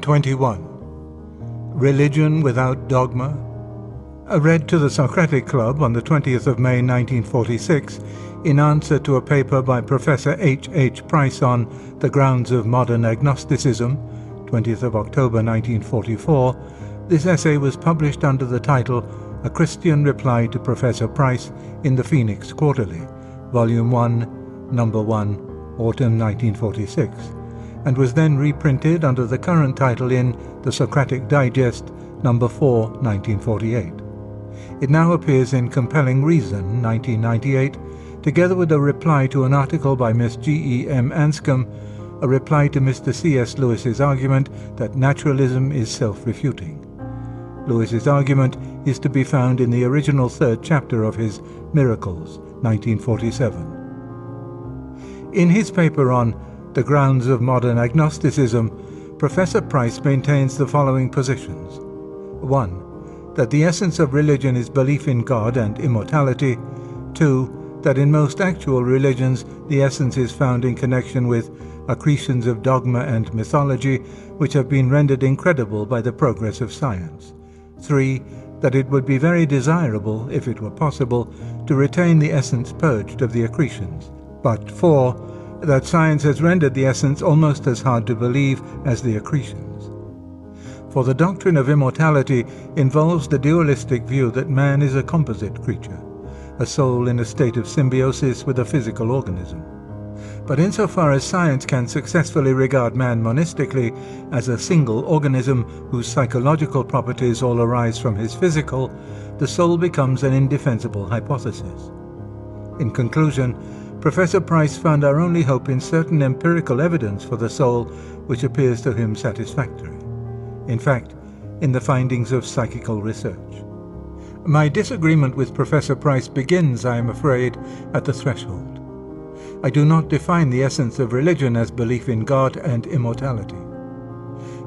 21. Religion without dogma. Read to the Socratic Club on the 20th of May 1946 in answer to a paper by Professor H. H. Price on The Grounds of Modern Agnosticism, 20th of October 1944. This essay was published under the title A Christian Reply to Professor Price in the Phoenix Quarterly, Volume 1, Number 1, Autumn 1946, and was then reprinted under the current title in The Socratic Digest, Number 4, 1948. It now appears in Compelling Reason, 1998, together with a reply to an article by Miss G. E. M. Anscombe, a reply to Mr. C. S. Lewis's argument that naturalism is self-refuting. Lewis's argument is to be found in the original third chapter of his Miracles, 1947. In his paper on The Grounds of Modern Agnosticism, Professor Price maintains the following positions. 1. That the essence of religion is belief in God and immortality. 2. That in most actual religions the essence is found in connection with accretions of dogma and mythology which have been rendered incredible by the progress of science. 3. That it would be very desirable, if it were possible, to retain the essence purged of the accretions. But 4. That science has rendered the essence almost as hard to believe as the accretions. For the doctrine of immortality involves the dualistic view that man is a composite creature, a soul in a state of symbiosis with a physical organism. But insofar as science can successfully regard man monistically as a single organism whose psychological properties all arise from his physical, the soul becomes an indefensible hypothesis. In conclusion, Professor Price found our only hope in certain empirical evidence for the soul which appears to him satisfactory. In fact, in the findings of psychical research. My disagreement with Professor Price begins, I am afraid, at the threshold. I do not define the essence of religion as belief in God and immortality.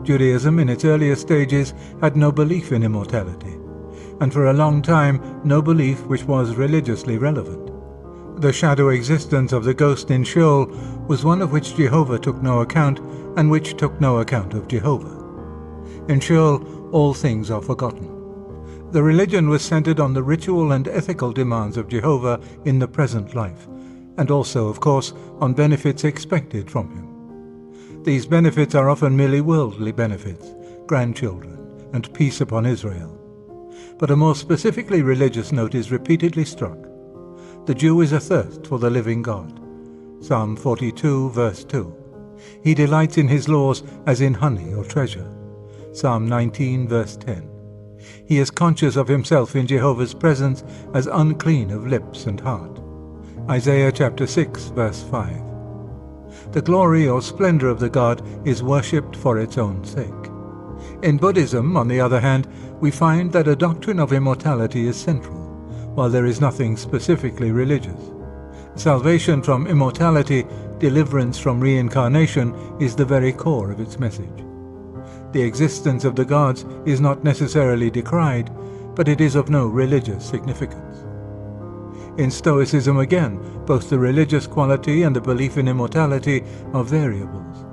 Judaism in its earlier stages had no belief in immortality, and for a long time no belief which was religiously relevant. The shadow existence of the ghost in Sheol was one of which Jehovah took no account, and which took no account of Jehovah. In Sheol, all things are forgotten. The religion was centered on the ritual and ethical demands of Jehovah in the present life, and also, of course, on benefits expected from him. These benefits are often merely worldly benefits, grandchildren, and peace upon Israel. But a more specifically religious note is repeatedly struck. The Jew is athirst for the living God. Psalm 42, verse 2. He delights in his laws as in honey or treasure. Psalm 19, verse 10. He is conscious of himself in Jehovah's presence as unclean of lips and heart. Isaiah chapter 6, verse 5. The glory or splendor of the God is worshipped for its own sake. In Buddhism, on the other hand, we find that a doctrine of immortality is central, while there is nothing specifically religious. Salvation from immortality, deliverance from reincarnation, is the very core of its message. The existence of the gods is not necessarily decried, but it is of no religious significance. In Stoicism again, both the religious quality and the belief in immortality are variables,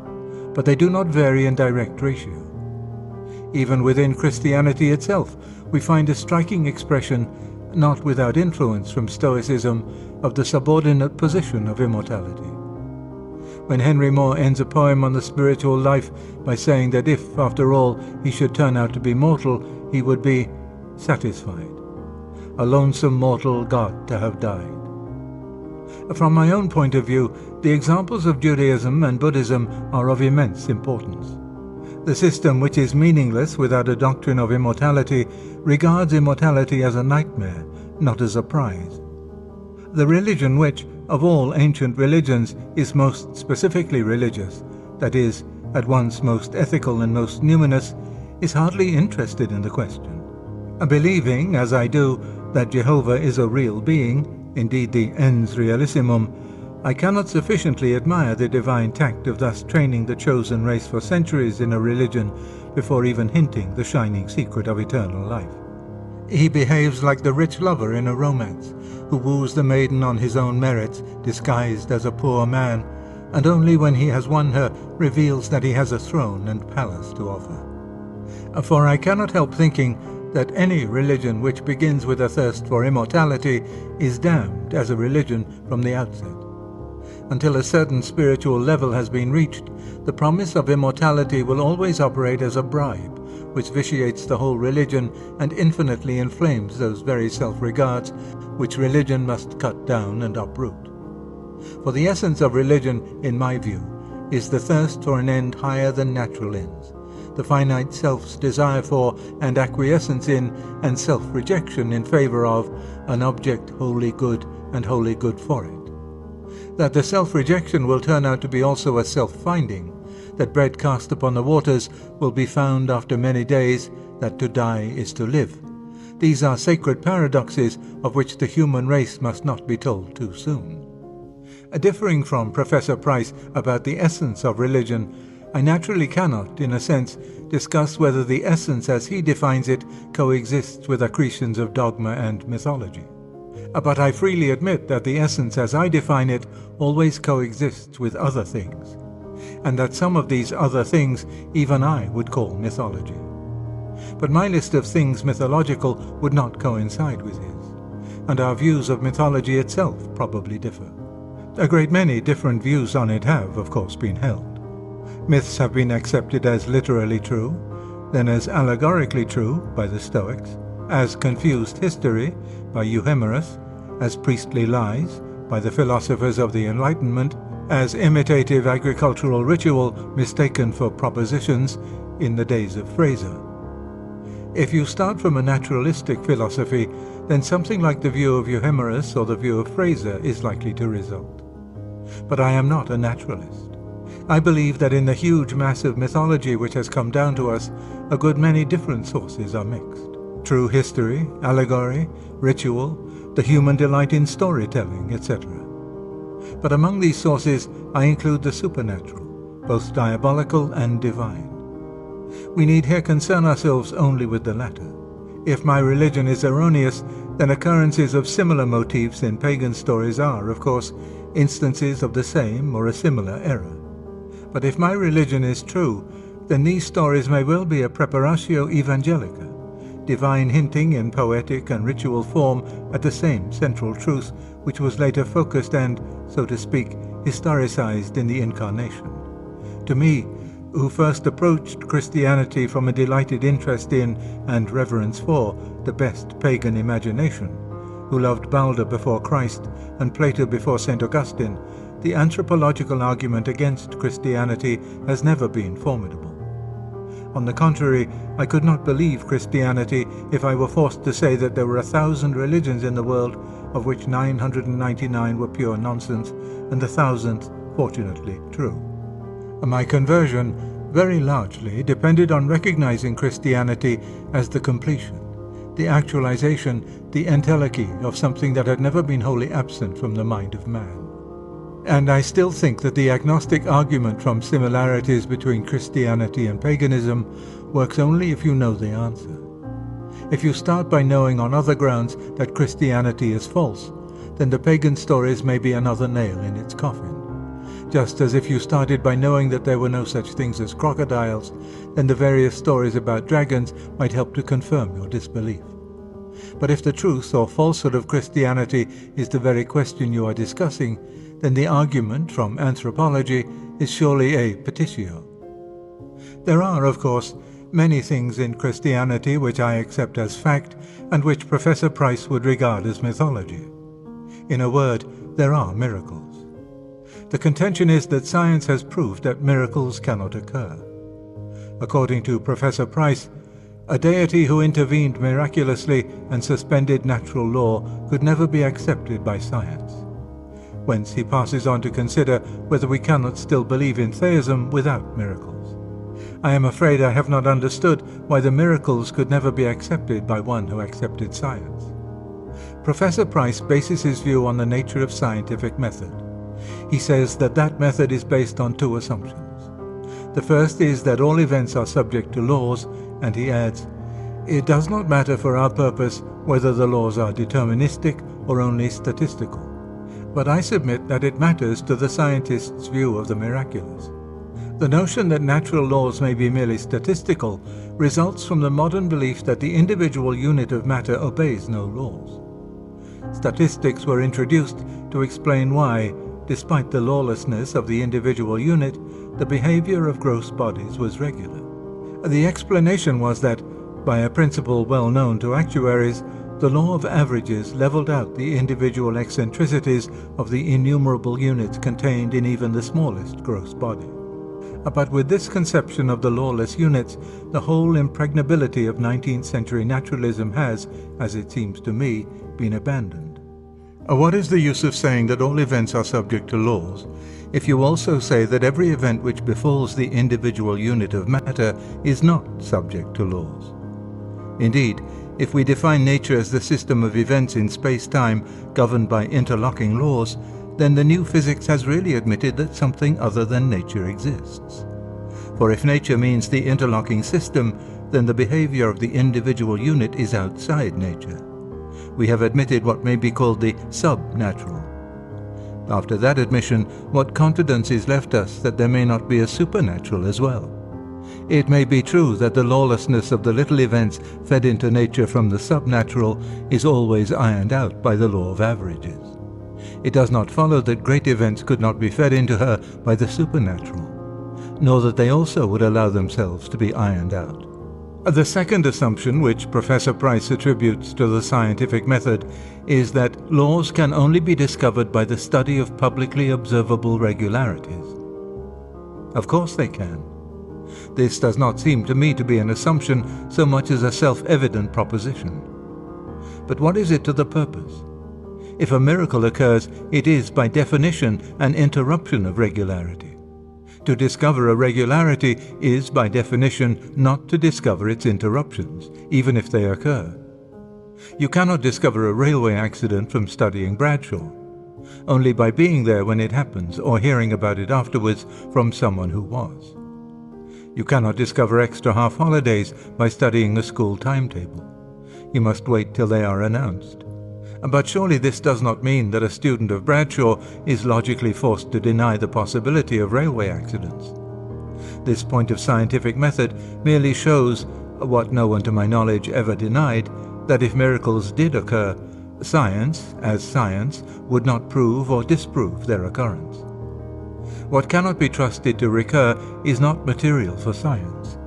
but they do not vary in direct ratio. Even within Christianity itself, we find a striking expression, not without influence from Stoicism, of the subordinate position of immortality. When Henry Moore ends a poem on the spiritual life by saying that if, after all, he should turn out to be mortal, he would be satisfied. A lonesome mortal God to have died. From my own point of view, the examples of Judaism and Buddhism are of immense importance. The system which is meaningless without a doctrine of immortality regards immortality as a nightmare, not as a prize. The religion which, of all ancient religions, is most specifically religious, that is, at once most ethical and most numinous, is hardly interested in the question. Believing, as I do, that Jehovah is a real being, indeed the ens realissimum, I cannot sufficiently admire the divine tact of thus training the chosen race for centuries in a religion before even hinting the shining secret of eternal life. He behaves like the rich lover in a romance, who woos the maiden on his own merits, disguised as a poor man, and only when he has won her reveals that he has a throne and palace to offer. For I cannot help thinking that any religion which begins with a thirst for immortality is damned as a religion from the outset. Until a certain spiritual level has been reached, the promise of immortality will always operate as a bribe, which vitiates the whole religion and infinitely inflames those very self-regards which religion must cut down and uproot. For the essence of religion, in my view, is the thirst for an end higher than natural ends, the finite self's desire for and acquiescence in and self-rejection in favor of an object wholly good and wholly good for it. That the self-rejection will turn out to be also a self-finding, that bread cast upon the waters will be found after many days, that to die is to live. These are sacred paradoxes of which the human race must not be told too soon. Differing from Professor Price about the essence of religion, I naturally cannot, in a sense, discuss whether the essence as he defines it coexists with accretions of dogma and mythology. But I freely admit that the essence as I define it always coexists with other things, and that some of these other things even I would call mythology. But my list of things mythological would not coincide with his, and our views of mythology itself probably differ. A great many different views on it have, of course, been held. Myths have been accepted as literally true, then as allegorically true by the Stoics, as confused history by Euhemerus, as priestly lies by the philosophers of the Enlightenment, as imitative agricultural ritual mistaken for propositions in the days of Fraser. If you start from a naturalistic philosophy, then something like the view of Euhemerus or the view of Fraser is likely to result. But I am not a naturalist. I believe that in the huge mass of mythology which has come down to us, a good many different sources are mixed. True history, allegory, ritual, the human delight in storytelling, etc. But among these sources I include the supernatural, both diabolical and divine. We need here concern ourselves only with the latter. If my religion is erroneous, then occurrences of similar motifs in pagan stories are, of course, instances of the same or a similar error. But if my religion is true, then these stories may well be a preparatio evangelica, divine hinting in poetic and ritual form at the same central truth which was later focused and, so to speak, historicized in the Incarnation. To me, who first approached Christianity from a delighted interest in and reverence for the best pagan imagination, who loved Balder before Christ and Plato before St. Augustine, the anthropological argument against Christianity has never been formidable. On the contrary, I could not believe Christianity if I were forced to say that there were 1,000 religions in the world, of which 999 were pure nonsense, and the 1,000th, fortunately, true. My conversion very largely depended on recognizing Christianity as the completion, the actualization, the entelechy of something that had never been wholly absent from the mind of man. And I still think that the agnostic argument from similarities between Christianity and paganism works only if you know the answer. If you start by knowing on other grounds that Christianity is false, then the pagan stories may be another nail in its coffin. Just as if you started by knowing that there were no such things as crocodiles, then the various stories about dragons might help to confirm your disbelief. But if the truth or falsehood of Christianity is the very question you are discussing, then the argument from anthropology is surely a petitio. There are, of course, many things in Christianity which I accept as fact and which Professor Price would regard as mythology. In a word, there are miracles. The contention is that science has proved that miracles cannot occur. According to Professor Price, a deity who intervened miraculously and suspended natural law could never be accepted by science. Whence he passes on to consider whether we cannot still believe in theism without miracles. I am afraid I have not understood why the miracles could never be accepted by one who accepted science. Professor Price bases his view on the nature of scientific method. He says that that method is based on two assumptions. The first is that all events are subject to laws, and he adds, "It does not matter for our purpose whether the laws are deterministic or only statistical. but I submit that it matters to the scientist's view of the miraculous. The notion that natural laws may be merely statistical results from the modern belief that the individual unit of matter obeys no laws. Statistics were introduced to explain why, despite the lawlessness of the individual unit, the behavior of gross bodies was regular. The explanation was that, by a principle well known to actuaries, the law of averages leveled out the individual eccentricities of the innumerable units contained in even the smallest gross body. But with this conception of the lawless units, the whole impregnability of 19th century naturalism has, as it seems to me, been abandoned. What is the use of saying that all events are subject to laws, if you also say that every event which befalls the individual unit of matter is not subject to laws? Indeed, if we define nature as the system of events in space-time governed by interlocking laws, then the new physics has really admitted that something other than nature exists. For if nature means the interlocking system, then the behavior of the individual unit is outside nature. We have admitted what may be called the sub-natural. After that admission, what confidence is left us that there may not be a supernatural as well? It may be true that the lawlessness of the little events fed into nature from the subnatural is always ironed out by the law of averages. It does not follow that great events could not be fed into her by the supernatural, nor that they also would allow themselves to be ironed out. The second assumption, which Professor Price attributes to the scientific method, is that laws can only be discovered by the study of publicly observable regularities. Of course they can. This does not seem to me to be an assumption so much as a self-evident proposition. But what is it to the purpose? If a miracle occurs, it is, by definition, an interruption of regularity. To discover a regularity is, by definition, not to discover its interruptions, even if they occur. You cannot discover a railway accident from studying Bradshaw, only by being there when it happens or hearing about it afterwards from someone who was. You cannot discover extra half-holidays by studying a school timetable. You must wait till they are announced. But surely this does not mean that a student of Bradshaw is logically forced to deny the possibility of railway accidents. This point of scientific method merely shows, what no one to my knowledge ever denied, that if miracles did occur, science, as science, would not prove or disprove their occurrence. What cannot be trusted to recur is not material for science.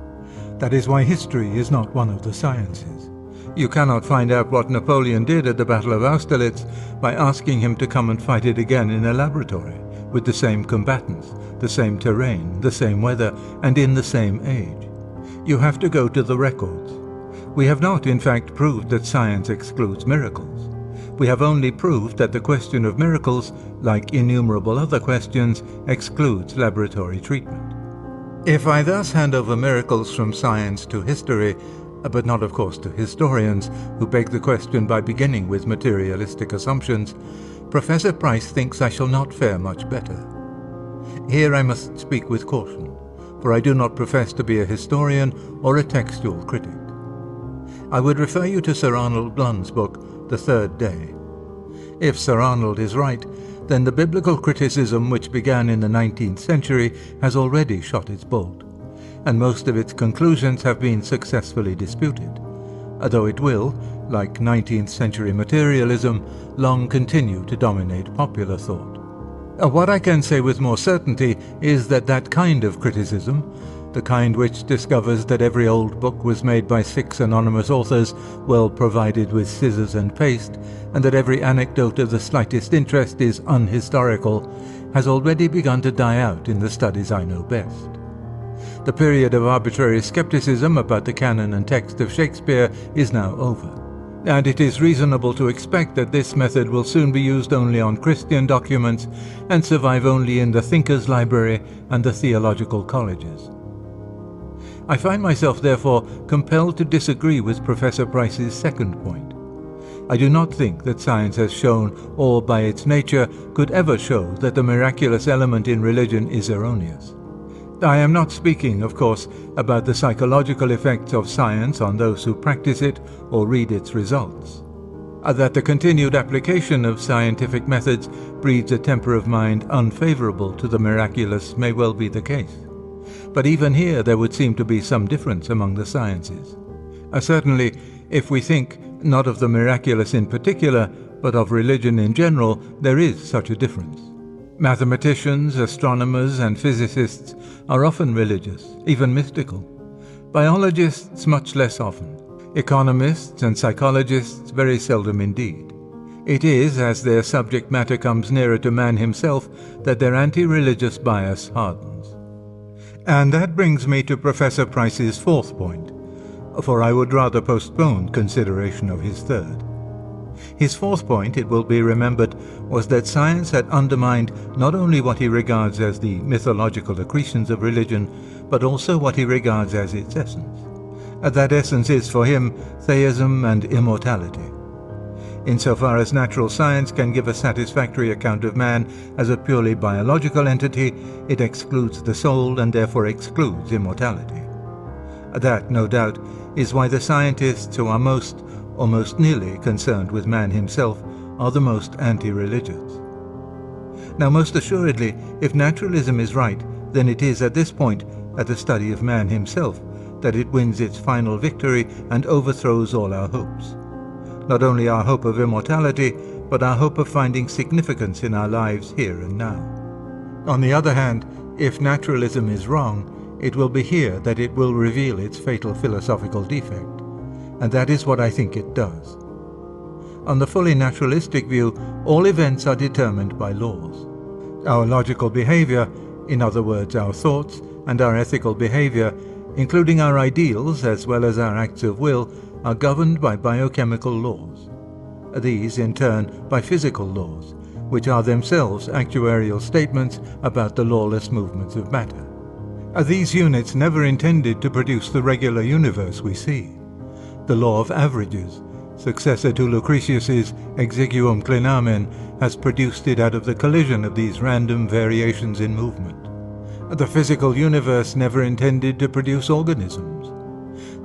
That is why history is not one of the sciences. You cannot find out what Napoleon did at the Battle of Austerlitz by asking him to come and fight it again in a laboratory, with the same combatants, the same terrain, the same weather, and in the same age. You have to go to the records. We have not, in fact, proved that science excludes miracles. We have only proved that the question of miracles, like innumerable other questions, excludes laboratory treatment. If I thus hand over miracles from science to history, but not of course to historians, who beg the question by beginning with materialistic assumptions, Professor Price thinks I shall not fare much better. Here I must speak with caution, for I do not profess to be a historian or a textual critic. I would refer you to Sir Arnold Blunt's book, The Third Day. If Sir Arnold is right, then the biblical criticism which began in the 19th century has already shot its bolt, and most of its conclusions have been successfully disputed, although it will, like 19th century materialism, long continue to dominate popular thought. What I can say with more certainty is that that kind of criticism, the kind which discovers that every old book was made by 6 anonymous authors, well provided with scissors and paste, and that every anecdote of the slightest interest is unhistorical, has already begun to die out in the studies I know best. The period of arbitrary skepticism about the canon and text of Shakespeare is now over, and it is reasonable to expect that this method will soon be used only on Christian documents and survive only in the Thinkers' Library and the theological colleges. I find myself, therefore, compelled to disagree with Professor Price's second point. I do not think that science has shown, or by its nature could ever show, that the miraculous element in religion is erroneous. I am not speaking, of course, about the psychological effects of science on those who practice it or read its results. That the continued application of scientific methods breeds a temper of mind unfavorable to the miraculous may well be the case. But even here there would seem to be some difference among the sciences. Certainly, if we think not of the miraculous in particular, but of religion in general, there is such a difference. Mathematicians, astronomers, and physicists are often religious, even mystical. Biologists much less often. Economists and psychologists very seldom indeed. It is as their subject matter comes nearer to man himself that their anti-religious bias hardens. And that brings me to Professor Price's fourth point, for I would rather postpone consideration of his third. His fourth point, it will be remembered, was that science had undermined not only what he regards as the mythological accretions of religion, but also what he regards as its essence. That essence is for him theism and immortality. Insofar as natural science can give a satisfactory account of man as a purely biological entity, it excludes the soul and therefore excludes immortality. That, no doubt, is why the scientists who are most, or most nearly, concerned with man himself are the most anti-religious. Now, most assuredly, if naturalism is right, then it is at this point, at the study of man himself, that it wins its final victory and overthrows all our hopes. Not only our hope of immortality, but our hope of finding significance in our lives here and now. On the other hand, if naturalism is wrong, it will be here that it will reveal its fatal philosophical defect, and that is what I think it does. On the fully naturalistic view, all events are determined by laws. Our logical behavior, in other words our thoughts, and our ethical behavior, including our ideals as well as our acts of will, are governed by biochemical laws. These, in turn, by physical laws, which are themselves actuarial statements about the lawless movements of matter. These units never intended to produce the regular universe we see. The law of averages, successor to Lucretius's exiguum clinamen, has produced it out of the collision of these random variations in movement. The physical universe never intended to produce organisms.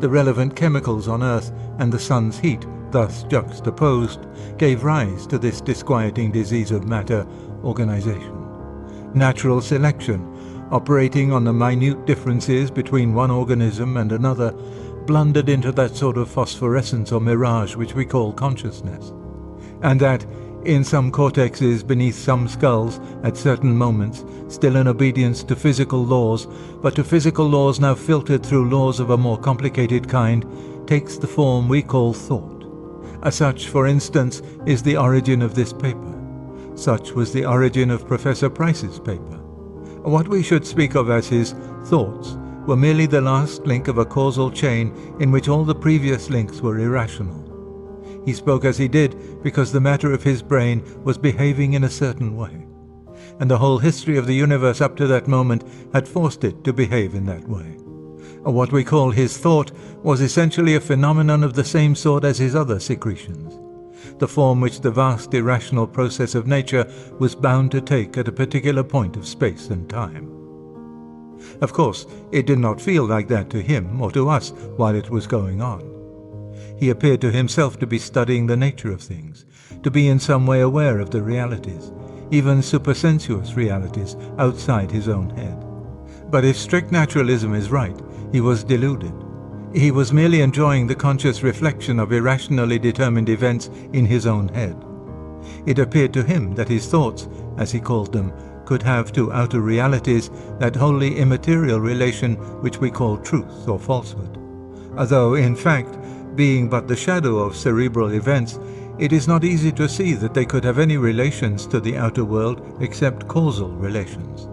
The relevant chemicals on Earth and the sun's heat, thus juxtaposed, gave rise to this disquieting disease of matter, organization. Natural selection, operating on the minute differences between one organism and another, blundered into that sort of phosphorescence or mirage which we call consciousness. And that, in some cortexes beneath some skulls, at certain moments, still in obedience to physical laws, but to physical laws now filtered through laws of a more complicated kind, takes the form we call thought. Such, for instance, is the origin of this paper. Such was the origin of Professor Price's paper. What we should speak of as his thoughts were merely the last link of a causal chain in which all the previous links were irrational. He spoke as he did because the matter of his brain was behaving in a certain way, and the whole history of the universe up to that moment had forced it to behave in that way. What we call his thought was essentially a phenomenon of the same sort as his other secretions, the form which the vast irrational process of nature was bound to take at a particular point of space and time. Of course, it did not feel like that to him or to us while it was going on. He appeared to himself to be studying the nature of things, to be in some way aware of the realities, even supersensuous realities outside his own head. But if strict naturalism is right, he was deluded. He was merely enjoying the conscious reflection of irrationally determined events in his own head. It appeared to him that his thoughts, as he called them, could have to outer realities that wholly immaterial relation which we call truth or falsehood. Although, in fact, being but the shadow of cerebral events, it is not easy to see that they could have any relations to the outer world except causal relations.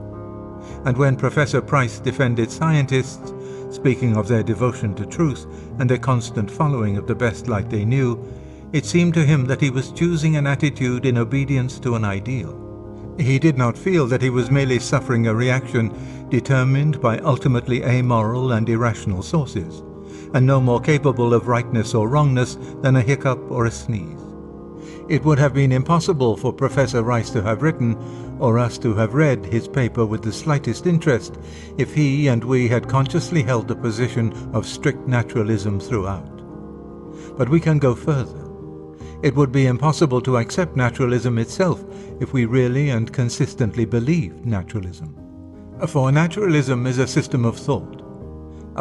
And when Professor Price defended scientists, speaking of their devotion to truth and their constant following of the best light they knew, it seemed to him that he was choosing an attitude in obedience to an ideal. He did not feel that he was merely suffering a reaction determined by ultimately amoral and irrational sources, and no more capable of rightness or wrongness than a hiccup or a sneeze. It would have been impossible for Professor Rice to have written, or us to have read, his paper with the slightest interest if he and we had consciously held the position of strict naturalism throughout. But we can go further. It would be impossible to accept naturalism itself if we really and consistently believed naturalism. For naturalism is a system of thought.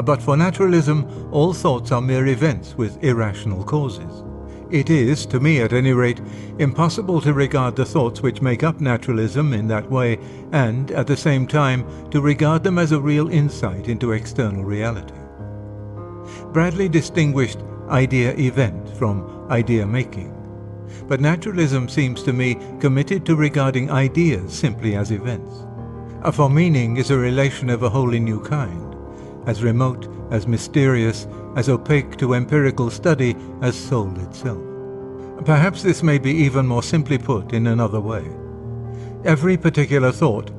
But for naturalism, all thoughts are mere events with irrational causes. It is, to me at any rate, impossible to regard the thoughts which make up naturalism in that way and, at the same time, to regard them as a real insight into external reality. Bradley distinguished idea-event from idea-making, but naturalism seems to me committed to regarding ideas simply as events. For meaning is a relation of a wholly new kind, as remote, as mysterious, as opaque to empirical study as soul itself. Perhaps this may be even more simply put in another way. Every particular thought,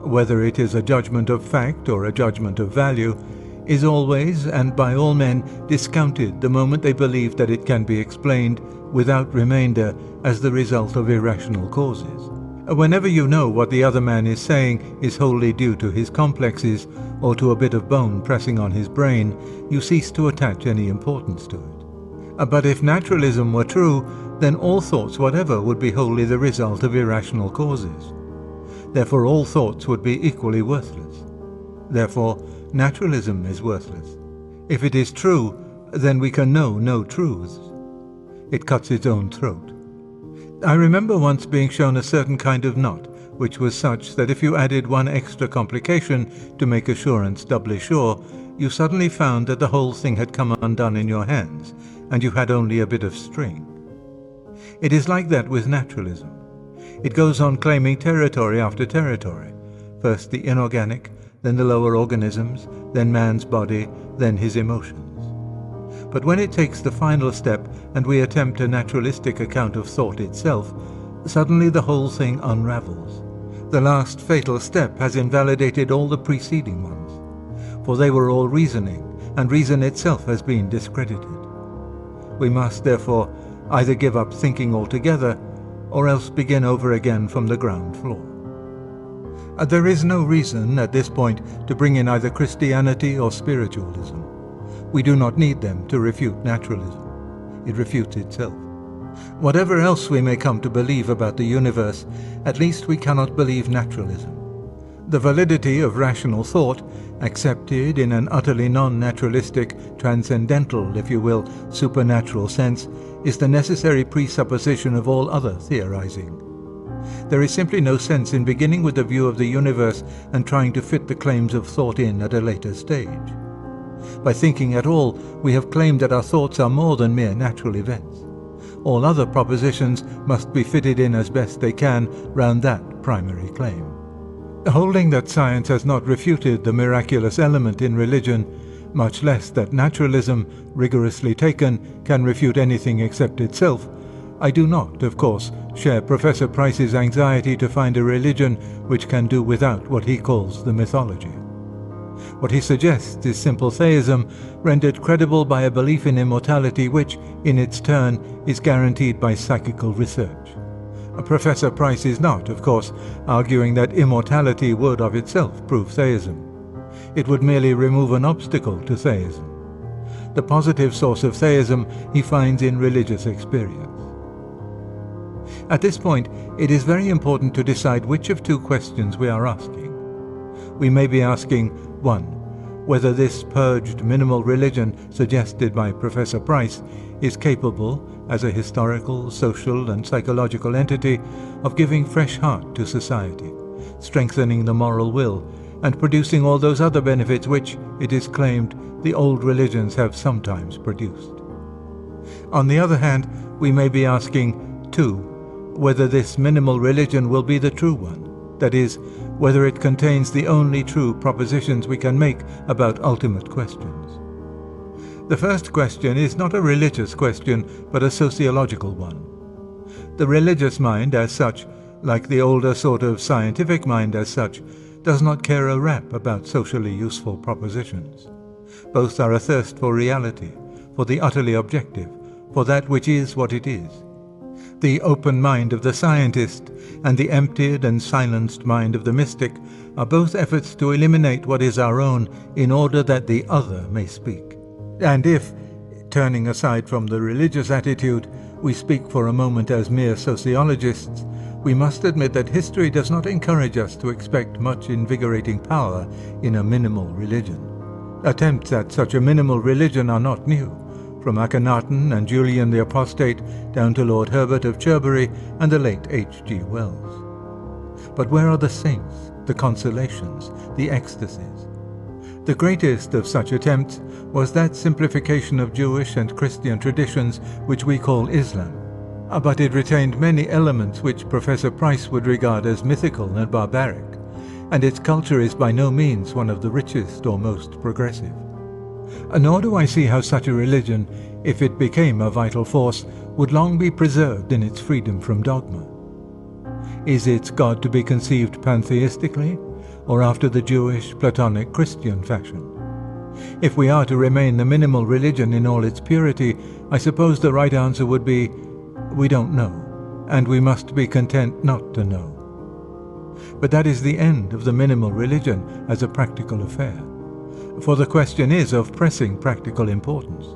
whether it is a judgment of fact or a judgment of value, is always and by all men discounted the moment they believe that it can be explained without remainder as the result of irrational causes. Whenever you know what the other man is saying is wholly due to his complexes or to a bit of bone pressing on his brain, you cease to attach any importance to it. But if naturalism were true, then all thoughts whatever would be wholly the result of irrational causes. Therefore all thoughts would be equally worthless. Therefore naturalism is worthless. If it is true, then we can know no truths. It cuts its own throat. I remember once being shown a certain kind of knot, which was such that if you added one extra complication to make assurance doubly sure, you suddenly found that the whole thing had come undone in your hands, and you had only a bit of string. It is like that with naturalism. It goes on claiming territory after territory, first the inorganic, then the lower organisms, then man's body, then his emotions. But when it takes the final step and we attempt a naturalistic account of thought itself, suddenly the whole thing unravels. The last fatal step has invalidated all the preceding ones, for they were all reasoning, and reason itself has been discredited. We must, therefore, either give up thinking altogether, or else begin over again from the ground floor. There is no reason at this point to bring in either Christianity or spiritualism. We do not need them to refute naturalism. It refutes itself. Whatever else we may come to believe about the universe, at least we cannot believe naturalism. The validity of rational thought, accepted in an utterly non-naturalistic, transcendental, if you will, supernatural sense, is the necessary presupposition of all other theorizing. There is simply no sense in beginning with a view of the universe and trying to fit the claims of thought in at a later stage. By thinking at all, we have claimed that our thoughts are more than mere natural events. All other propositions must be fitted in as best they can round that primary claim. Holding that science has not refuted the miraculous element in religion, much less that naturalism, rigorously taken, can refute anything except itself, I do not, of course, share Professor Price's anxiety to find a religion which can do without what he calls the mythology. What he suggests is simple theism, rendered credible by a belief in immortality which, in its turn, is guaranteed by psychical research. Professor Price is not, of course, arguing that immortality would of itself prove theism. It would merely remove an obstacle to theism. The positive source of theism he finds in religious experience. At this point, it is very important to decide which of two questions we are asking. We may be asking, 1. Whether this purged minimal religion suggested by Professor Price is capable, as a historical, social, and psychological entity, of giving fresh heart to society, strengthening the moral will, and producing all those other benefits which, it is claimed, the old religions have sometimes produced. On the other hand, we may be asking, 2. Whether this minimal religion will be the true one, that is, whether it contains the only true propositions we can make about ultimate questions. The first question is not a religious question, but a sociological one. The religious mind as such, like the older sort of scientific mind as such, does not care a rap about socially useful propositions. Both are athirst for reality, for the utterly objective, for that which is what it is. The open mind of the scientist and the emptied and silenced mind of the mystic are both efforts to eliminate what is our own in order that the other may speak. And if, turning aside from the religious attitude, we speak for a moment as mere sociologists, we must admit that history does not encourage us to expect much invigorating power in a minimal religion. Attempts at such a minimal religion are not new, from Akhenaten and Julian the Apostate down to Lord Herbert of Cherbury and the late H.G. Wells. But where are the saints, the consolations, the ecstasies? The greatest of such attempts was that simplification of Jewish and Christian traditions which we call Islam, but it retained many elements which Professor Price would regard as mythical and barbaric, and its culture is by no means one of the richest or most progressive. Nor do I see how such a religion, if it became a vital force, would long be preserved in its freedom from dogma. Is its God to be conceived pantheistically, or after the Jewish, Platonic, Christian fashion? If we are to remain the minimal religion in all its purity, I suppose the right answer would be, we don't know, and we must be content not to know. But that is the end of the minimal religion as a practical affair, for the question is of pressing practical importance.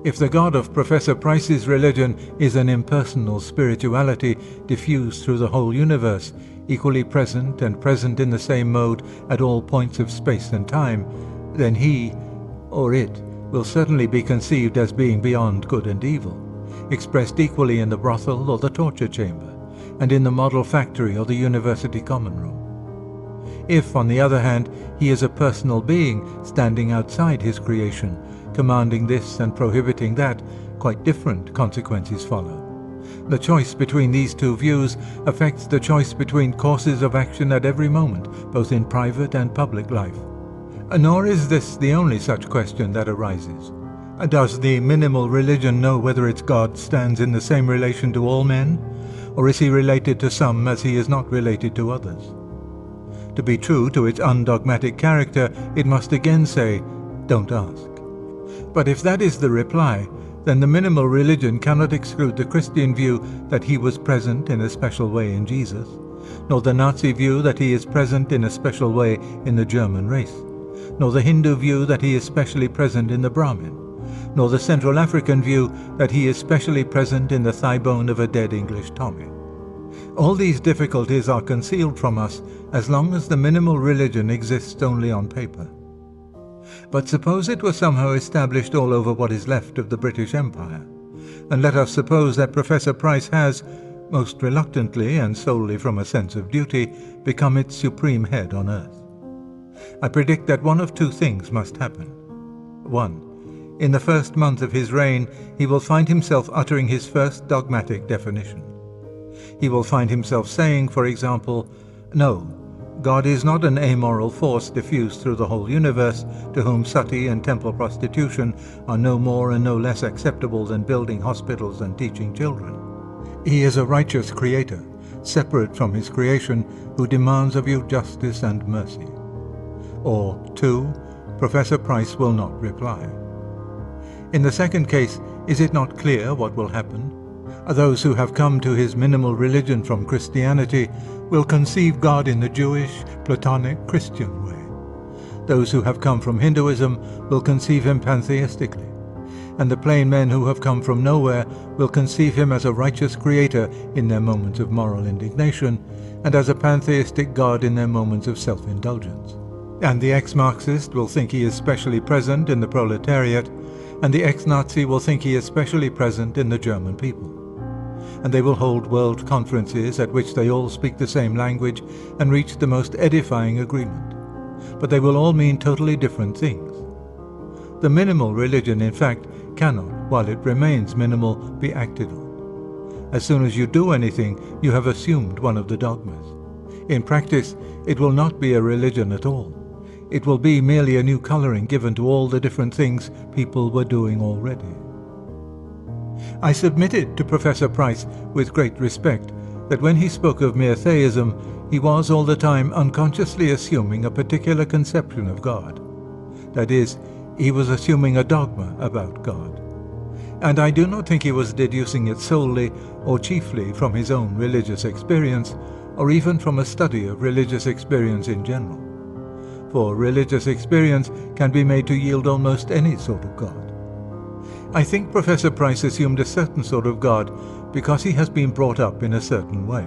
If the God of Professor Price's religion is an impersonal spirituality diffused through the whole universe, equally present and present in the same mode at all points of space and time, then he, or it, will certainly be conceived as being beyond good and evil, expressed equally in the brothel or the torture chamber, and in the model factory or the university common room. If, on the other hand, he is a personal being standing outside his creation, commanding this and prohibiting that, quite different consequences follow. The choice between these two views affects the choice between courses of action at every moment, both in private and public life. Nor is this the only such question that arises. Does the minimal religion know whether its God stands in the same relation to all men, or is he related to some as he is not related to others? To be true to its undogmatic character, it must again say, don't ask. But if that is the reply, then the minimal religion cannot exclude the Christian view that he was present in a special way in Jesus, nor the Nazi view that he is present in a special way in the German race, nor the Hindu view that he is specially present in the Brahmin, nor the Central African view that he is specially present in the thigh bone of a dead English Tommy. All these difficulties are concealed from us as long as the minimal religion exists only on paper. But suppose it were somehow established all over what is left of the British Empire, and let us suppose that Professor Price has, most reluctantly and solely from a sense of duty, become its supreme head on earth. I predict that one of two things must happen. 1. In the first month of his reign, he will find himself uttering his first dogmatic definition. He will find himself saying, for example, no, God is not an amoral force diffused through the whole universe, to whom suttee and temple prostitution are no more and no less acceptable than building hospitals and teaching children. He is a righteous creator, separate from his creation, who demands of you justice and mercy. Or 2. Professor Price will not reply. In the second case, is it not clear what will happen? Those who have come to his minimal religion from Christianity will conceive God in the Jewish, Platonic, Christian way. Those who have come from Hinduism will conceive him pantheistically, and the plain men who have come from nowhere will conceive him as a righteous creator in their moments of moral indignation, and as a pantheistic God in their moments of self-indulgence. And the ex-Marxist will think he is specially present in the proletariat, and the ex-Nazi will think he is specially present in the German people. And they will hold world conferences at which they all speak the same language and reach the most edifying agreement. But they will all mean totally different things. The minimal religion, in fact, cannot, while it remains minimal, be acted on. As soon as you do anything, you have assumed one of the dogmas. In practice, it will not be a religion at all. It will be merely a new coloring given to all the different things people were doing already. I submitted to Professor Price with great respect that when he spoke of mere theism, he was all the time unconsciously assuming a particular conception of God. That is, he was assuming a dogma about God. And I do not think he was deducing it solely or chiefly from his own religious experience, or even from a study of religious experience in general. For religious experience can be made to yield almost any sort of God. I think Professor Price assumed a certain sort of God because he has been brought up in a certain way.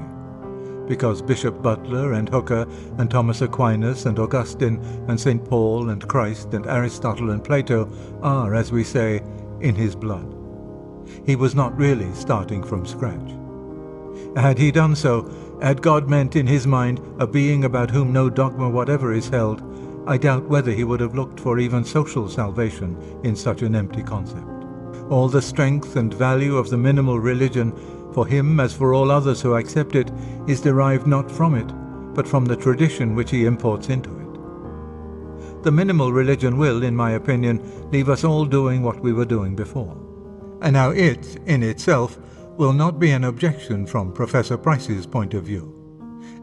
Because Bishop Butler and Hooker and Thomas Aquinas and Augustine and St. Paul and Christ and Aristotle and Plato are, as we say, in his blood. He was not really starting from scratch. Had he done so, had God meant in his mind a being about whom no dogma whatever is held, I doubt whether he would have looked for even social salvation in such an empty concept. All the strength and value of the minimal religion, for him as for all others who accept it, is derived not from it, but from the tradition which he imports into it. The minimal religion will, in my opinion, leave us all doing what we were doing before. And now it, in itself, will not be an objection from Professor Price's point of view.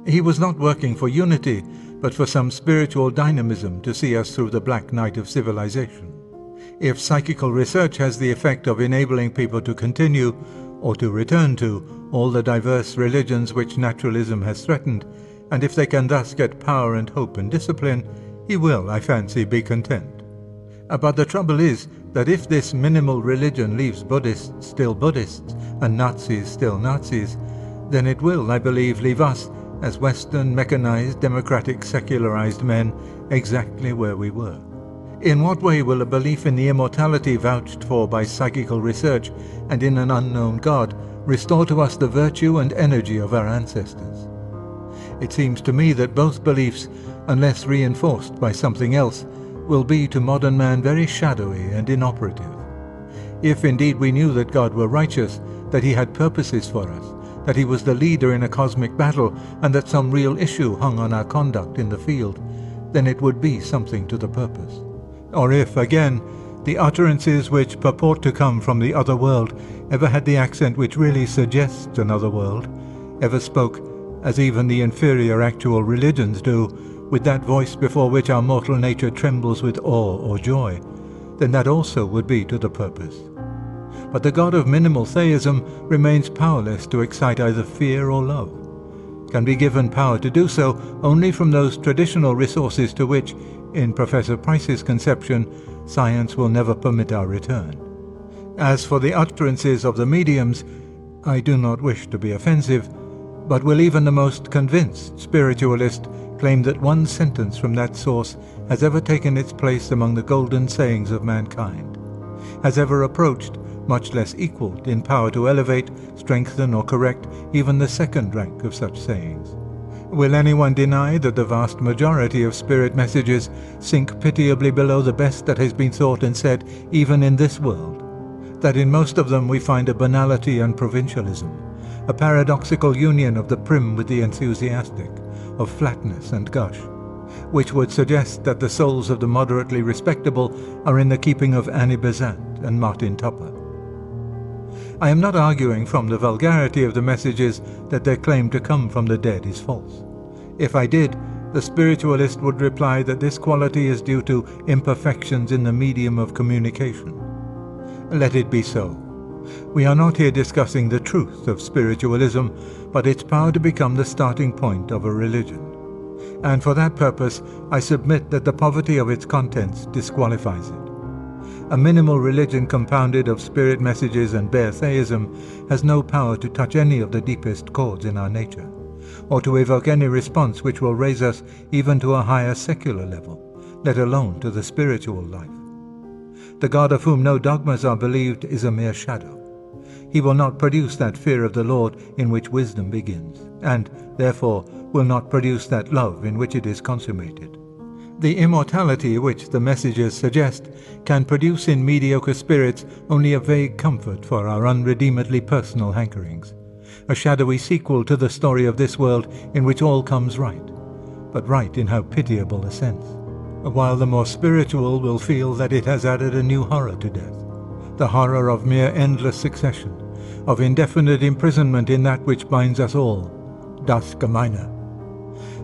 He was not working for unity, but for some spiritual dynamism to see us through the black night of civilization. If psychical research has the effect of enabling people to continue, or to return to, all the diverse religions which naturalism has threatened, and if they can thus get power and hope and discipline, he will, I fancy, be content. But the trouble is that if this minimal religion leaves Buddhists still Buddhists, and Nazis still Nazis, then it will, I believe, leave us, as Western, mechanized, democratic, secularized men, exactly where we were. In what way will a belief in the immortality vouched for by psychical research and in an unknown God restore to us the virtue and energy of our ancestors? It seems to me that both beliefs, unless reinforced by something else, will be to modern man very shadowy and inoperative. If indeed we knew that God were righteous, that he had purposes for us, that he was the leader in a cosmic battle, and that some real issue hung on our conduct in the field, then it would be something to the purpose. Or if, again, the utterances which purport to come from the other world ever had the accent which really suggests another world, ever spoke, as even the inferior actual religions do, with that voice before which our mortal nature trembles with awe or joy, then that also would be to the purpose. But the God of minimal theism remains powerless to excite either fear or love, can be given power to do so only from those traditional resources to which, in Professor Price's conception, science will never permit our return. As for the utterances of the mediums, I do not wish to be offensive, but will even the most convinced spiritualist claim that one sentence from that source has ever taken its place among the golden sayings of mankind, has ever approached, much less equaled, in power to elevate, strengthen, or correct even the second rank of such sayings? Will anyone deny that the vast majority of spirit messages sink pitiably below the best that has been thought and said even in this world? That in most of them we find a banality and provincialism, a paradoxical union of the prim with the enthusiastic, of flatness and gush, which would suggest that the souls of the moderately respectable are in the keeping of Annie Besant and Martin Tupper. I am not arguing from the vulgarity of the messages that their claim to come from the dead is false. If I did, the spiritualist would reply that this quality is due to imperfections in the medium of communication. Let it be so. We are not here discussing the truth of spiritualism, but its power to become the starting point of a religion. And for that purpose, I submit that the poverty of its contents disqualifies it. A minimal religion compounded of spirit messages and bare theism has no power to touch any of the deepest chords in our nature, or to evoke any response which will raise us even to a higher secular level, let alone to the spiritual life. The God of whom no dogmas are believed is a mere shadow. He will not produce that fear of the Lord in which wisdom begins, and, therefore, will not produce that love in which it is consummated. The immortality which the messages suggest can produce in mediocre spirits only a vague comfort for our unredeemedly personal hankerings, a shadowy sequel to the story of this world in which all comes right, but right in how pitiable a sense, while the more spiritual will feel that it has added a new horror to death, the horror of mere endless succession, of indefinite imprisonment in that which binds us all, das Gemeine.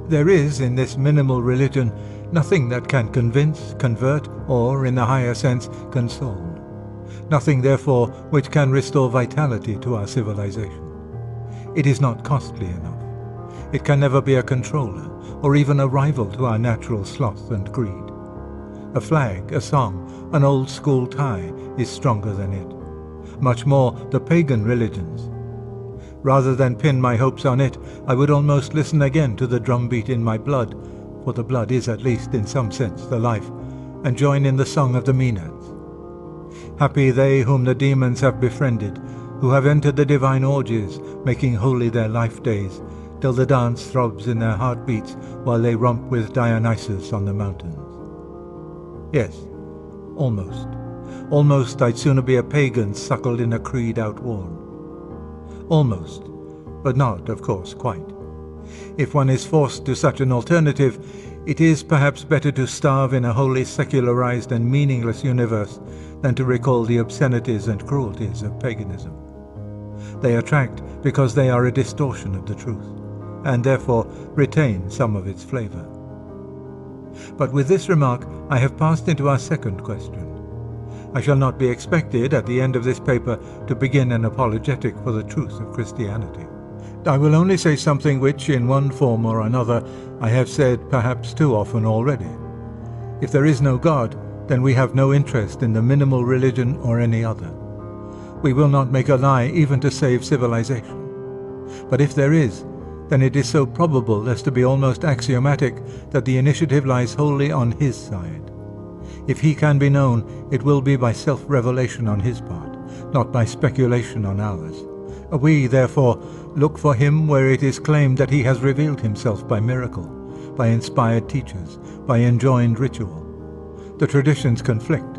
There is, in this minimal religion, nothing that can convince, convert, or, in the higher sense, console. Nothing, therefore, which can restore vitality to our civilization. It is not costly enough. It can never be a controller, or even a rival to our natural sloth and greed. A flag, a song, An old school tie is stronger than it. Much more the pagan religions. Rather than pin my hopes on it, I would almost listen again to the drumbeat in my blood, for the blood is at least in some sense the life, and join in the song of the Maenads. Happy they whom the demons have befriended, who have entered the divine orgies, making holy their life days, till the dance throbs in their heartbeats while they romp with Dionysus on the mountains. Yes, almost. Almost I'd sooner be a pagan suckled in a creed outworn. Almost, but not, of course, quite. If one is forced to such an alternative, it is perhaps better to starve in a wholly secularized and meaningless universe than to recall the obscenities and cruelties of paganism. They attract because they are a distortion of the truth, and therefore retain some of its flavor. But with this remark, I have passed into our second question. I shall not be expected at the end of this paper to begin an apologetic for the truth of Christianity. I will only say something which, in one form or another, I have said perhaps too often already. If there is no God, then we have no interest in the minimal religion or any other. We will not make a lie even to save civilization. But if there is, then it is so probable as to be almost axiomatic that the initiative lies wholly on his side. If he can be known, it will be by self-revelation on his part, not by speculation on ours. We, therefore, look for him where it is claimed that he has revealed himself by miracle, by inspired teachers, by enjoined ritual. The traditions conflict,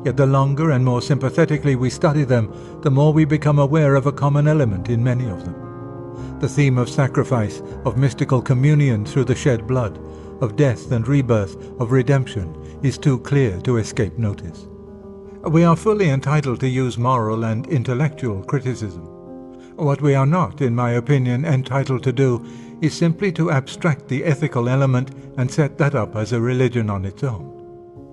yet the longer and more sympathetically we study them, the more we become aware of a common element in many of them. The theme of sacrifice, of mystical communion through the shed blood, of death and rebirth, of redemption, is too clear to escape notice. We are fully entitled to use moral and intellectual criticism. What we are not, in my opinion, entitled to do is simply to abstract the ethical element and set that up as a religion on its own.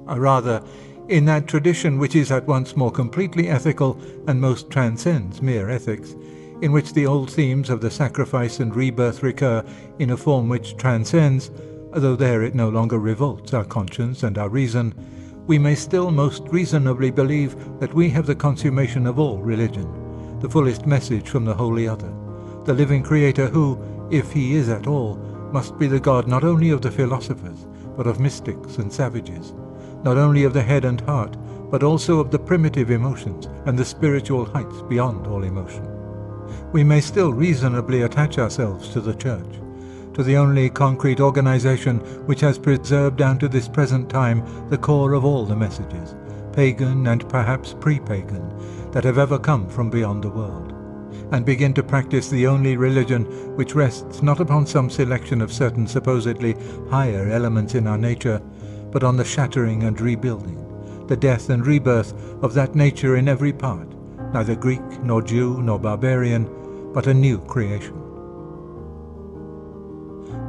Rather, in that tradition which is at once more completely ethical and most transcends mere ethics, in which the old themes of the sacrifice and rebirth recur in a form which transcends, though there it no longer revolts our conscience and our reason, we may still most reasonably believe that we have the consummation of all religion, the fullest message from the Holy Other, the living Creator who, if he is at all, must be the God not only of the philosophers, but of mystics and savages, not only of the head and heart, but also of the primitive emotions and the spiritual heights beyond all emotion. We may still reasonably attach ourselves to the Church, to the only concrete organization which has preserved down to this present time the core of all the messages, pagan and perhaps pre-pagan, that have ever come from beyond the world, and begin to practice the only religion which rests not upon some selection of certain supposedly higher elements in our nature, but on the shattering and rebuilding, the death and rebirth of that nature in every part, neither Greek nor Jew nor barbarian, but a new creation.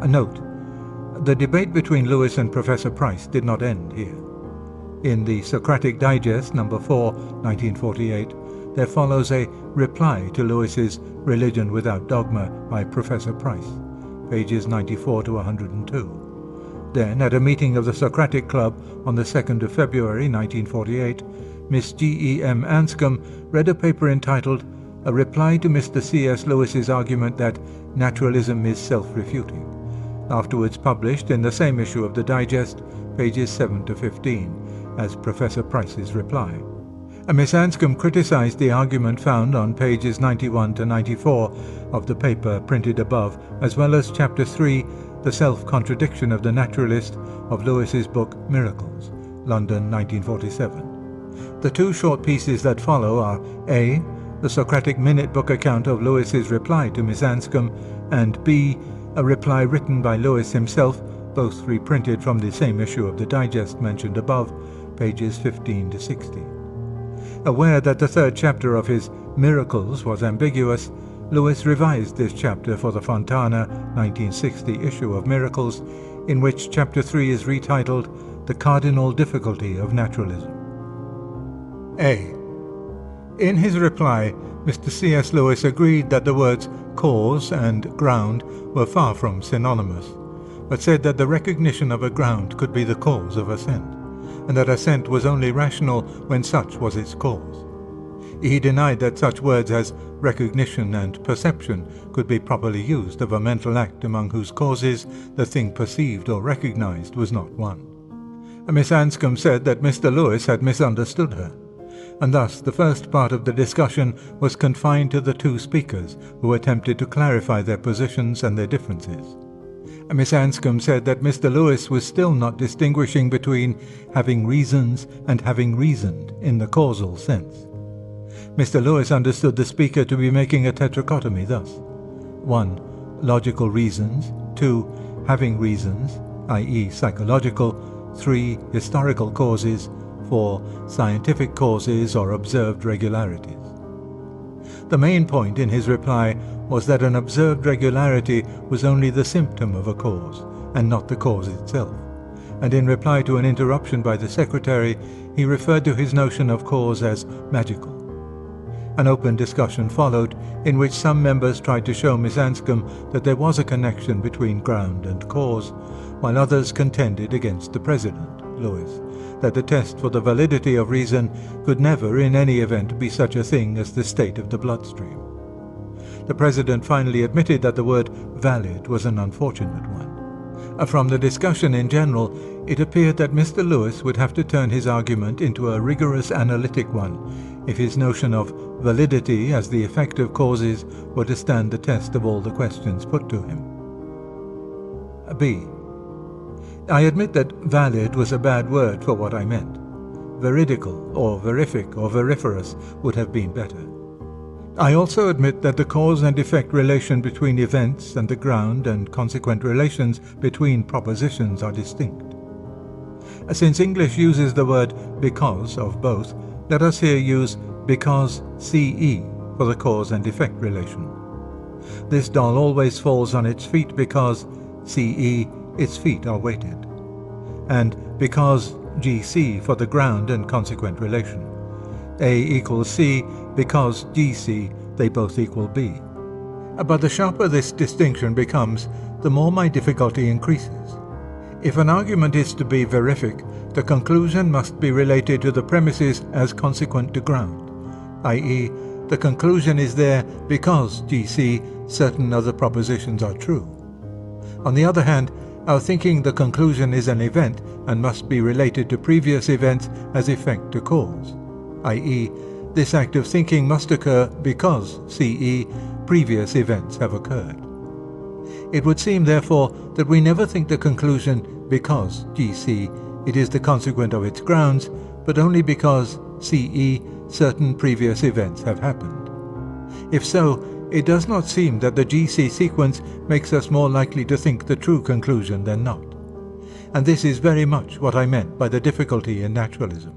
A note: the debate between Lewis and Professor Price did not end here. In the Socratic Digest, number 4, 1948, there follows a reply to Lewis's Religion Without Dogma by Professor Price, pages 94 to 102. Then, at a meeting of the Socratic Club on the 2nd of February 1948, Miss G.E.M. Anscombe read a paper entitled A Reply to Mr. C.S. Lewis's Argument that Naturalism is Self-Refuting, afterwards published in the same issue of the Digest, pages 7 to 15, as Professor Price's reply. Miss Anscombe criticized the argument found on pages 91 to 94 of the paper printed above, as well as Chapter 3, The Self-Contradiction of the Naturalist, of Lewis's book Miracles, London 1947. The two short pieces that follow are A. The Socratic Minute Book account of Lewis's reply to Miss Anscombe, and B. A reply written by Lewis himself, both reprinted from the same issue of the Digest mentioned above, pages 15 to 16. Aware that the third chapter of his Miracles was ambiguous, Lewis revised this chapter for the Fontana 1960 issue of Miracles, in which Chapter 3 is retitled The Cardinal Difficulty of Naturalism. A. In his reply, Mr. C.S. Lewis agreed that the words cause and ground were far from synonymous, but said that the recognition of a ground could be the cause of assent. and that assent was only rational when such was its cause. He denied that such words as recognition and perception could be properly used of a mental act among whose causes the thing perceived or recognized was not one. Miss Anscombe said that Mr. Lewis had misunderstood her, and thus the first part of the discussion was confined to the two speakers who attempted to clarify their positions and their differences. Miss Anscombe said that Mr. Lewis was still not distinguishing between having reasons and having reasoned in the causal sense. Mr. Lewis understood the speaker to be making a tetrachotomy thus: 1. Logical reasons, 2. Having reasons, i.e. psychological, 3. Historical causes, 4. Scientific causes or observed regularities. The main point in his reply was that an observed regularity was only the symptom of a cause, and not the cause itself, and in reply to an interruption by the secretary, he referred to his notion of cause as magical. An open discussion followed, in which some members tried to show Miss Anscombe that there was a connection between ground and cause, while others contended against the President, Lewis, that the test for the validity of reason could never in any event be such a thing as the state of the bloodstream. The President finally admitted that the word valid was an unfortunate one. From the discussion in general, it appeared that Mr. Lewis would have to turn his argument into a rigorous analytic one if his notion of validity as the effect of causes were to stand the test of all the questions put to him. B. I admit that valid was a bad word for what I meant. Veridical or verific or veriferous would have been better. I also admit that the cause and effect relation between events and the ground and consequent relations between propositions are distinct. Since English uses the word because of both, let us here use because CE for the cause and effect relation. This doll always falls on its feet because CE, its feet are weighted, and because GC for the ground and consequent relation. A equals C because GC, they both equal B. But the sharper this distinction becomes, the more my difficulty increases. If an argument is to be verific, the conclusion must be related to the premises as consequent to ground, i.e., the conclusion is there because GC, certain other propositions are true. On the other hand, our thinking the conclusion is an event and must be related to previous events as effect to cause, i.e., this act of thinking must occur because CE, previous events have occurred. It would seem, therefore, that we never think the conclusion because GC, it is the consequent of its grounds, but only because CE, certain previous events have happened. If so, it does not seem that the GC sequence makes us more likely to think the true conclusion than not. And this is very much what I meant by the difficulty in naturalism.